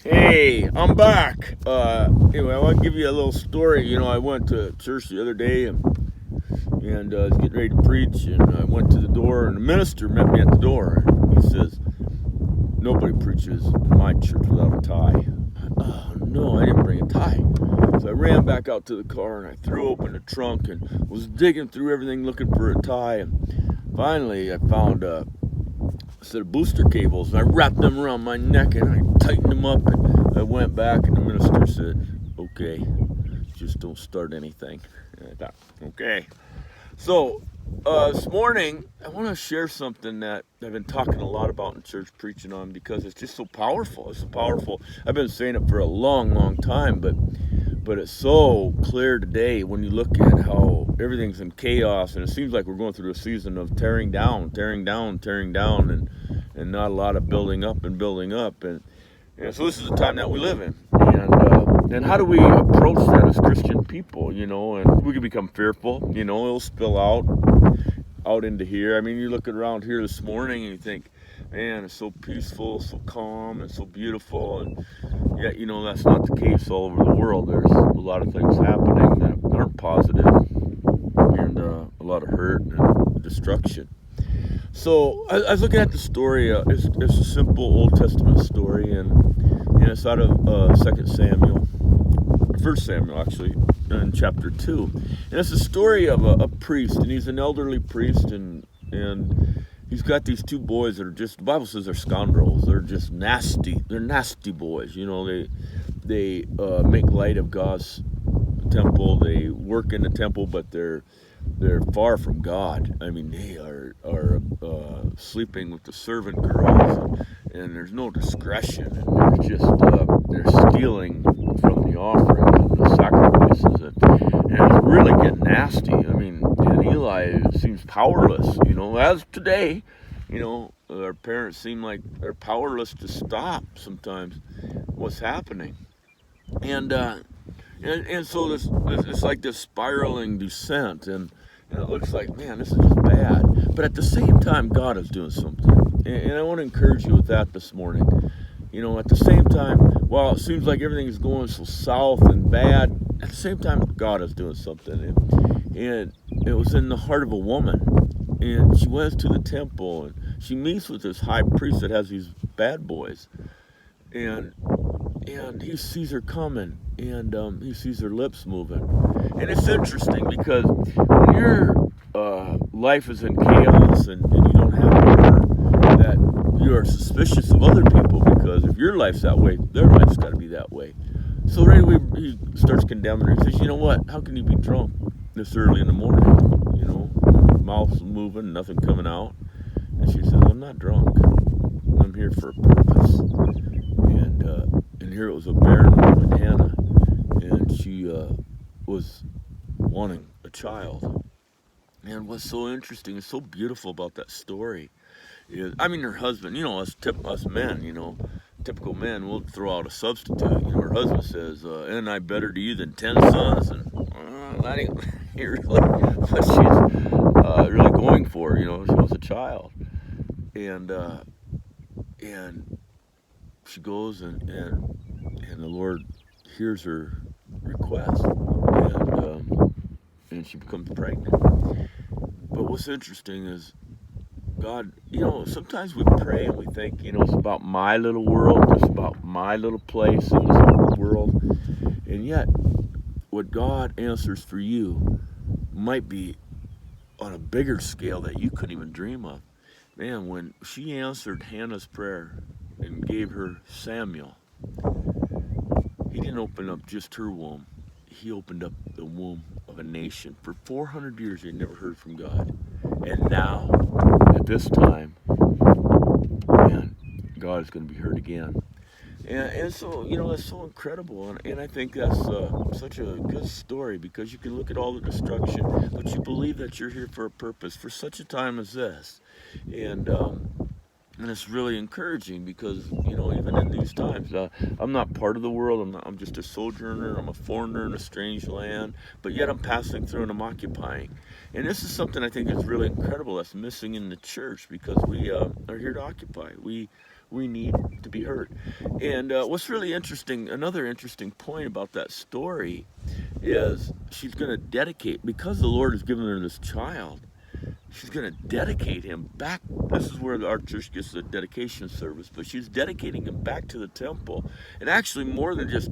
Hey, I'm back. Anyway, I want to give you a little story. I went to church the other day and I was getting ready to preach, and I went to the door, and the minister met me at the door. He says, "Nobody preaches in my church without a tie." Oh, no, I didn't bring a tie. So I ran back out to the car and I threw open the trunk and was digging through everything looking for a tie. And finally, I found a set of booster cables, and I wrapped them around my neck and I tightened them up, and I went back, and the minister said, "Okay, just don't start anything." And I thought, okay. So this morning I want to share something that I've been talking a lot about in church, preaching on, because it's just so powerful. It's so powerful. I've been saying it for a long time, but it's so clear today when you look at how everything's in chaos, and it seems like we're going through a season of tearing down, and not a lot of building up, and so this is the time that we live in. And how do we approach that as Christian people? And we can become fearful. It'll spill out into here. I mean, you look around here this morning and you think, man, it's so peaceful, so calm, and so beautiful. And yet, that's not the case all over the world. There's a lot of things happening that aren't positive, and a lot of hurt and destruction. So I was looking at the story. It's a simple Old Testament story, and it's out of 2 Samuel, 1 Samuel actually, in chapter 2. And it's a story of a priest, and he's an elderly priest, and he's got these two boys that are just, the Bible says they're scoundrels. They're just nasty. They're nasty boys. They make light of God's temple. They work in the temple, but they're far from God. I mean, they are sleeping with the servant girls, and there's no discretion, and they're stealing from the offering and the sacrifices, and it's really getting nasty. I mean, and Eli seems powerless, as today, our parents seem like they're powerless to stop sometimes what's happening, and so it's like this spiraling descent, and it looks like, man, this is just bad. But at the same time, God is doing something, and I want to encourage you with that this morning. At the same time, while it seems like everything is going so south and bad, at the same time, God is doing something, and it was in the heart of a woman, and she went to the temple, and she meets with this high priest that has these bad boys, and he sees her coming, and he sees her lips moving. And it's interesting because when your life is in chaos, and you don't have order, that you are suspicious of other people, because if your life's that way, their life's got to be that way. So right away he starts condemning her. He says, "You know what? How can you be drunk this early in the morning? Mouth's moving, nothing coming out." And she says, "I'm not drunk. I'm here for a purpose." And here it was a barren woman, Hannah, and she was wanting a child. And what's so interesting and so beautiful about that story is, I mean, her husband, us men, typical men, will throw out a substitute. Her husband says, "Isn't I better to you than 10 sons?" And that ain't really what she's really going for. She wants a child. And she goes, and the Lord hears her request, and she becomes pregnant. But what's interesting is God, sometimes we pray and we think, it's about my little world, it's about my little place in this world, and yet what God answers for you might be on a bigger scale that you couldn't even dream of. Man, when she answered Hannah's prayer and gave her Samuel, he didn't open up just her womb. He opened up the womb of a nation. For 400 years, they never heard from God. And now, at this time, man, God is going to be heard again. And so, that's so incredible. And I think that's such a good story, because you can look at all the destruction, but you believe that you're here for a purpose, for such a time as this. And it's really encouraging, because, even in these times, I'm not part of the world. I'm just a sojourner. I'm a foreigner in a strange land, but yet I'm passing through and I'm occupying. And this is something I think is really incredible that's missing in the church, because we are here to occupy. We We need to be heard. And what's really interesting, another interesting point about that story is she's going to dedicate, because the Lord has given her this child, she's going to dedicate him back. This is where our church gets the dedication service, but she's dedicating him back to the temple. And actually, more than just,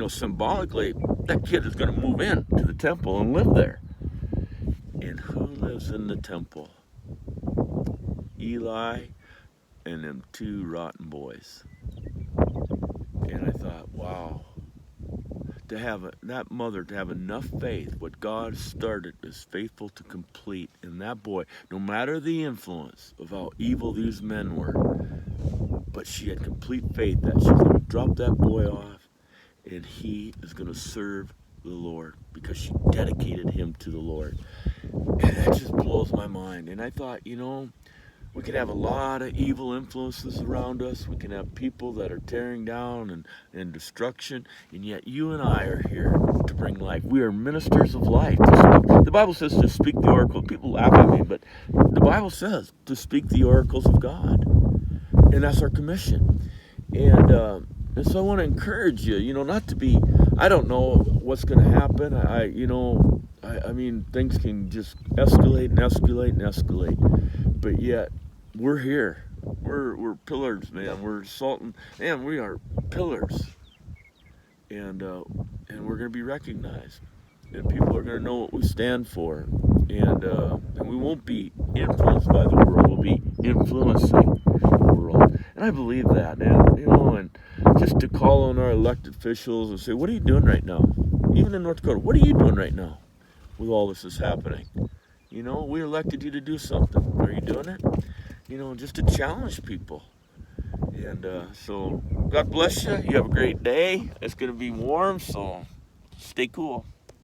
symbolically, that kid is going to move in to the temple and live there. And who lives in the temple? Eli and them two rotten boys. And I thought, wow, that mother to have enough faith, what God started is faithful to complete. And that boy, no matter the influence of how evil these men were, but she had complete faith that she's going to drop that boy off and he is going to serve the Lord because she dedicated him to the Lord. And that just blows my mind. And I thought, we can have a lot of evil influences around us. We can have people that are tearing down and destruction. And yet you and I are here to bring life. We are ministers of life. The Bible says to speak the oracles. People laugh at me, but the Bible says to speak the oracles of God. And that's our commission. And so I want to encourage you, not to be, I don't know what's going to happen. I mean, things can just escalate and escalate and escalate. But yet, we're here. We're pillars, man. We're salt and we are pillars. And we're going to be recognized. And people are going to know what we stand for. And we won't be influenced by the world. We'll be influencing the world. And I believe that. And just to call on our elected officials and say, what are you doing right now? Even in North Dakota, what are you doing right now with all this is happening? We elected you to do something. Are you doing it? Just to challenge people. And so God bless you. You have a great day. It's going to be warm, so stay cool.